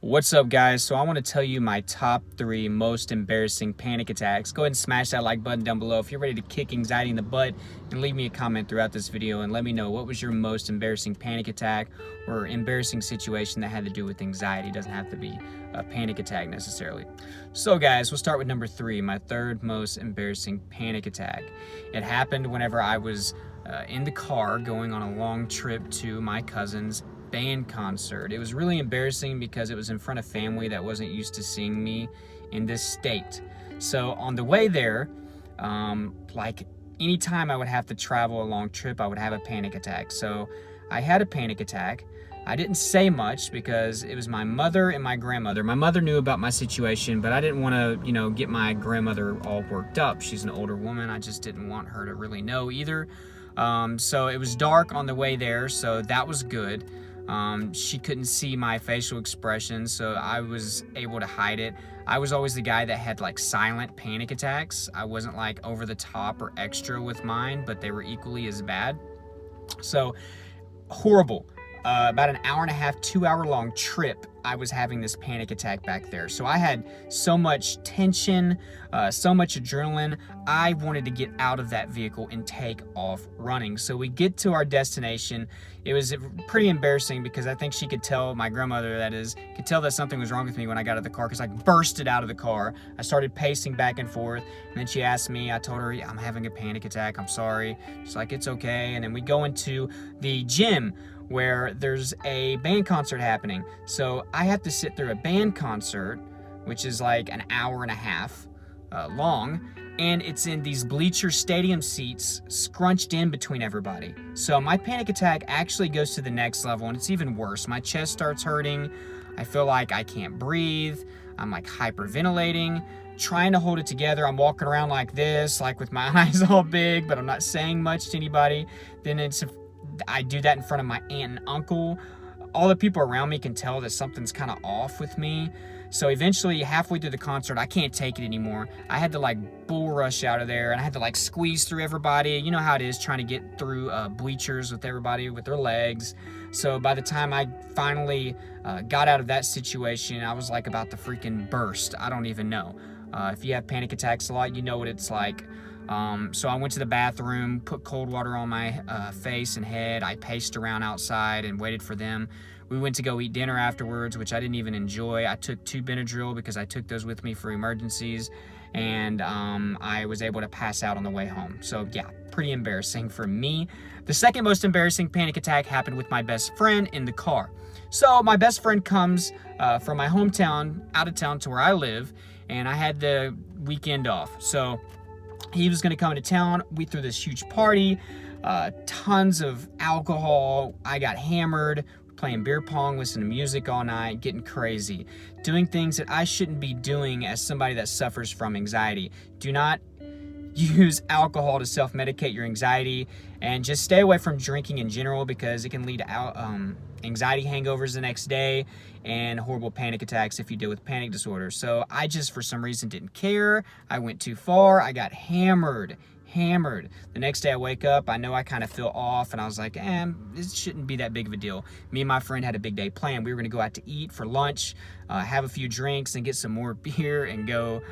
What's up, guys? So I want to tell you my top 3 most embarrassing panic attacks. Go ahead and smash that like button down below if you're ready to kick anxiety in the butt, and leave me a comment throughout this video and let me know what was your most embarrassing panic attack or embarrassing situation that had to do with anxiety. It doesn't have to be a panic attack necessarily. So guys, we'll start with number 3, my third most embarrassing panic attack. It happened whenever I was in the car going on a long trip to my cousin's band concert. It was really embarrassing because it was in front of family that wasn't used to seeing me in this state. So on the way there, like anytime I would have to travel a long trip, I would have a panic attack. So I had a panic attack. I didn't say much because it was my mother and my grandmother. My mother knew about my situation, but I didn't want to, get my grandmother all worked up. She's an older woman. I just didn't want her to really know either. So it was dark on the way there, so that was good. She couldn't see my facial expression, so I was able to hide it. I was always the guy that had like silent panic attacks. I wasn't like over the top or extra with mine, but they were equally as bad. So horrible. About an hour and a half, 2-hour long trip, I was having this panic attack back there. So I had so much tension, so much adrenaline. I wanted to get out of that vehicle and take off running. So we get to our destination. It was pretty embarrassing because I think she could tell, my grandmother that is, could tell that something was wrong with me when I got out of the car because I bursted out of the car. I started pacing back and forth, and then she asked me, I told her, I'm having a panic attack, I'm sorry. She's like, it's okay. And then we go into the gym where there's a band concert happening. So I have to sit through a band concert, which is like an hour and a half long, and it's in these bleacher stadium seats scrunched in between everybody. So my panic attack actually goes to the next level, and it's even worse. My chest starts hurting. I feel like I can't breathe. I'm like hyperventilating, trying to hold it together. I'm walking around like this, like with my eyes all big, but I'm not saying much to anybody. Then I do that in front of my aunt and uncle. All the people around me can tell that something's kind of off with me. So eventually, halfway through the concert, I can't take it anymore. I had to like bull rush out of there, and I had to like squeeze through everybody. You know how it is trying to get through bleachers with everybody with their legs. So by the time I finally got out of that situation, I was like about to freaking burst. I don't even know. If you have panic attacks a lot, you know what it's like. So I went to the bathroom, put cold water on my face and head. I paced around outside and waited for them. We went to go eat dinner afterwards, which I didn't even enjoy. I took 2 Benadryl because I took those with me for emergencies, and I was able to pass out on the way home. So yeah, pretty embarrassing for me. The second most embarrassing panic attack happened with my best friend in the car. So my best friend comes from my hometown out of town to where I live, and I had the weekend off. So he was going to come into town. We threw this huge party, tons of alcohol. I got hammered, playing beer pong, listening to music all night, getting crazy, doing things that I shouldn't be doing as somebody that suffers from anxiety. Do not use alcohol to self-medicate your anxiety, and just stay away from drinking in general because it can lead to anxiety hangovers the next day and horrible panic attacks if you deal with panic disorder. So I just, for some reason, didn't care. I went too far. I got hammered. The next day I wake up, I know I kind of feel off, and I was like, it shouldn't be that big of a deal. Me and my friend had a big day planned. We were going to go out to eat for lunch, have a few drinks, and get some more beer and go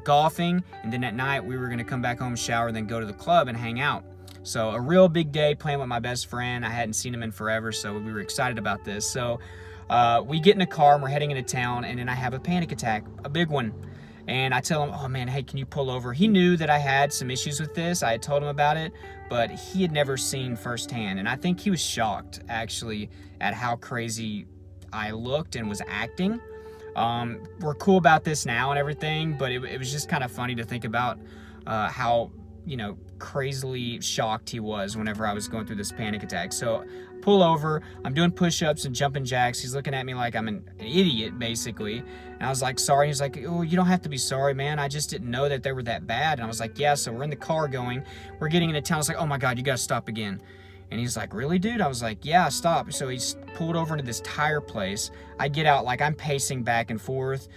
golfing. And then at night, we were going to come back home, shower, and then go to the club and hang out. So a real big day playing with my best friend. I hadn't seen him in forever, so we were excited about this. So we get in a car, and we're heading into town, and then I have a panic attack, a big one. And I tell him, oh man, hey, can you pull over? He knew that I had some issues with this. I had told him about it, but he had never seen firsthand. And I think he was shocked, actually, at how crazy I looked and was acting. We're cool about this now and everything, but it was just kind of funny to think about how, crazily shocked he was whenever I was going through this panic attack. So pull over, I'm doing push-ups and jumping jacks. He's looking at me like I'm an idiot, basically. And I was like, sorry. He's like, oh, you don't have to be sorry, man. I just didn't know that they were that bad. And I was like, yeah. So we're in the car going, we're getting into town. I was like, oh my God, you gotta stop again. And he's like, really, dude? I was like, yeah, stop. So he's pulled over into this tire place. I get out, like I'm pacing back and forth.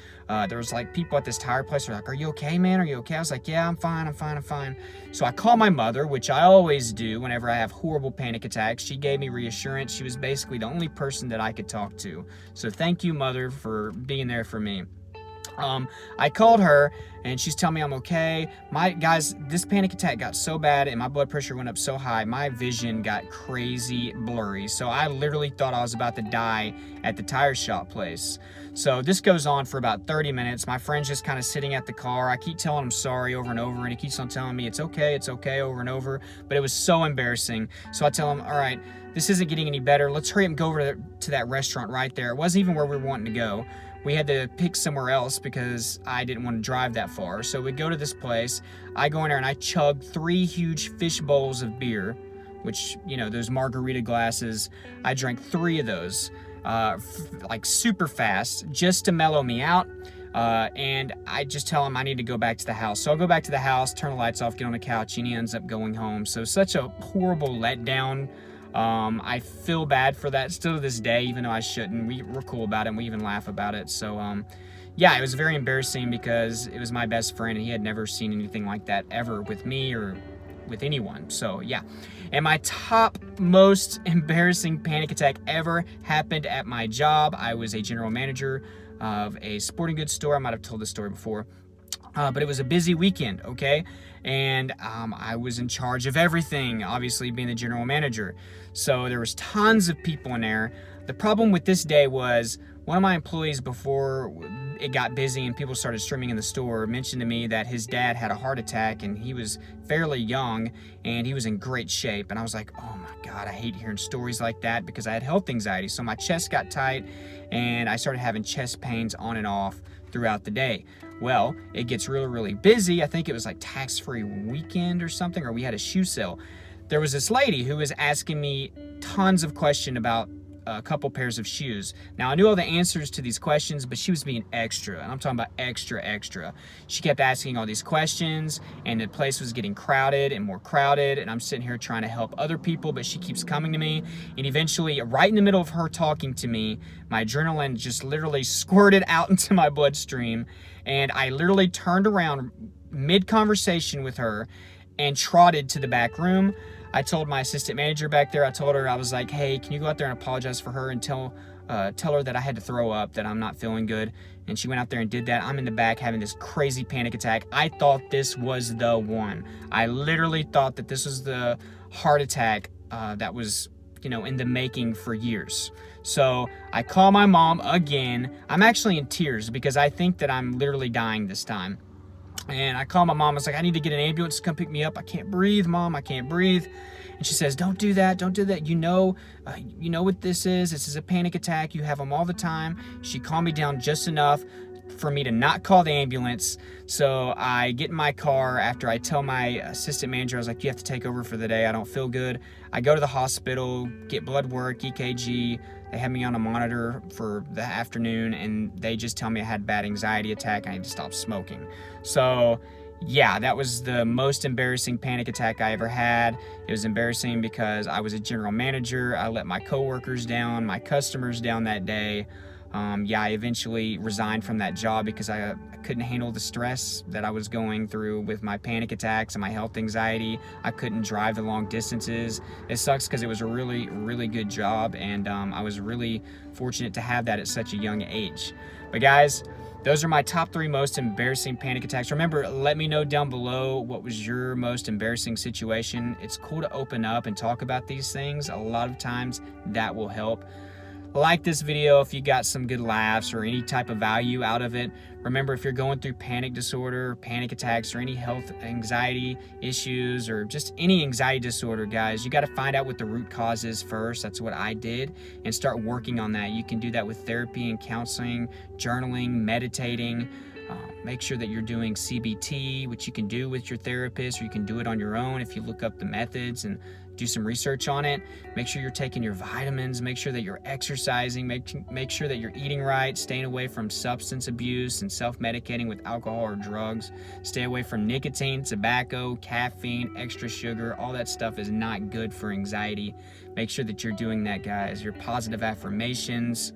There was like people at this tire place who are like, are you okay, man? Are you okay? I was like, yeah, I'm fine. So I call my mother, which I always do whenever I have horrible panic attacks. She gave me reassurance. She was basically the only person that I could talk to. So thank you, mother, for being there for me. I called her and she's telling me I'm okay. Guys, this panic attack got so bad and my blood pressure went up so high, my vision got crazy blurry. So I literally thought I was about to die at the tire shop place. So this goes on for about 30 minutes. My friend's just kind of sitting at the car. I keep telling him sorry over and over, and he keeps on telling me it's okay over and over. But it was so embarrassing. So I tell him, all right, this isn't getting any better. Let's hurry up and go over to that restaurant right there. It wasn't even where we were wanting to go. We had to pick somewhere else because I didn't want to drive that far. So we go to this place. I go in there and I chug 3 huge fish bowls of beer, which, you know, those margarita glasses. I drank 3 of those, like super fast, just to mellow me out. And I just tell him I need to go back to the house. So I'll go back to the house, turn the lights off, get on the couch, and he ends up going home. So such a horrible letdown. I feel bad for that still to this day, even though I shouldn't. We're cool about it and we even laugh about it. So yeah, it was very embarrassing because it was my best friend and he had never seen anything like that ever with me or with anyone. So yeah. And my top most embarrassing panic attack ever happened at my job. I was a general manager of a sporting goods store. I might have told this story before. But it was a busy weekend, okay? And I was in charge of everything, obviously being the general manager. So there was tons of people in there. The problem with this day was one of my employees, before it got busy and people started streaming in the store, mentioned to me that his dad had a heart attack and he was fairly young and he was in great shape. And I was like, oh my God, I hate hearing stories like that because I had health anxiety. So my chest got tight and I started having chest pains on and off throughout the day. Well, it gets really, really busy. I think it was like tax-free weekend or something, or we had a shoe sale. There was this lady who was asking me tons of questions about a couple pairs of shoes. Now, I knew all the answers to these questions, but she was being extra, and I'm talking about extra. She kept asking all these questions, and the place was getting crowded and more crowded, and I'm sitting here trying to help other people, but she keeps coming to me, and eventually, right in the middle of her talking to me, my adrenaline just literally squirted out into my bloodstream, and I literally turned around mid-conversation with her and trotted to the back room. I told my assistant manager back there, I was like, hey, can you go out there and apologize for her and tell her that I had to throw up, that I'm not feeling good? And she went out there and did that. I'm in the back having this crazy panic attack. I thought this was the one. I literally thought that this was the heart attack that was, you know, in the making for years. So I call my mom again. I'm actually in tears because I think that I'm literally dying this time. And I call my mom. I was like, I need to get an ambulance to come pick me up. I can't breathe, Mom. I can't breathe. And she says, don't do that. Don't do that. You know what this is. This is a panic attack. You have them all the time. She calmed me down just enough for me to not call the ambulance. So I get in my car after I tell my assistant manager, I was like, you have to take over for the day. I don't feel good. I go to the hospital, get blood work, EKG. They had me on a monitor for the afternoon, and they just tell me I had bad anxiety attack and I need to stop smoking. So yeah, that was the most embarrassing panic attack I ever had. It was embarrassing because I was a general manager. I let my coworkers down, my customers down that day. Yeah, I eventually resigned from that job because I couldn't handle the stress that I was going through with my panic attacks and my health anxiety. I couldn't drive the long distances. It sucks because it was a really, really good job, and I was really fortunate to have that at such a young age. But guys, those are my top 3 most embarrassing panic attacks. Remember, let me know down below what was your most embarrassing situation. It's cool to open up and talk about these things. A lot of times that will help. Like this video if you got some good laughs or any type of value out of it. Remember, if you're going through panic disorder, panic attacks, or any health anxiety issues, or just any anxiety disorder, guys, you got to find out what the root cause is first. That's what I did, and start working on that. You can do that with therapy and counseling, journaling, meditating. Make sure that you're doing CBT, which you can do with your therapist, or you can do it on your own if you look up the methods and do some research on it. Make sure you're taking your vitamins, make sure that you're exercising, make sure that you're eating right, staying away from substance abuse and self-medicating with alcohol or drugs. Stay away from nicotine, tobacco, caffeine, extra sugar. All that stuff is not good for anxiety. Make sure that you're doing that, guys. Your positive affirmations,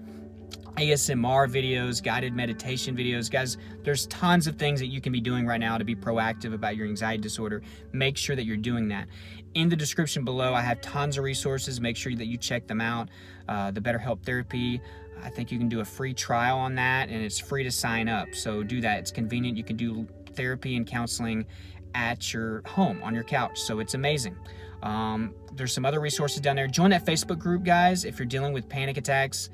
ASMR videos, guided meditation videos. Guys, there's tons of things that you can be doing right now to be proactive about your anxiety disorder. Make sure that you're doing that. In the description below, I have tons of resources. Make sure that you check them out. The BetterHelp Therapy, I think you can do a free trial on that, and it's free to sign up. So do that. It's convenient. You can do therapy and counseling at your home, on your couch. So it's amazing. There's some other resources down there. Join that Facebook group, guys, if you're dealing with panic attacks.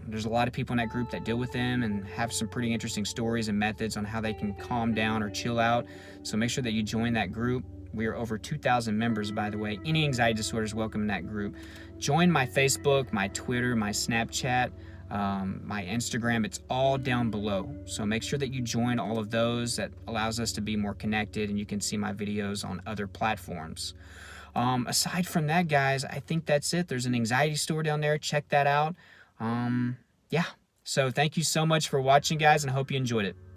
There's a lot of people in that group that deal with them and have some pretty interesting stories and methods on how they can calm down or chill out. So make sure that you join that group. We are over 2,000 members, by the way. Any anxiety disorder is welcome in that group. Join my Facebook, my Twitter, my Snapchat, my Instagram. It's all down below. So make sure that you join all of those. That allows us to be more connected, and you can see my videos on other platforms. Aside from that, guys, I think that's it. There's an anxiety store down there. Check that out. Yeah. So thank you so much for watching, guys, and I hope you enjoyed it.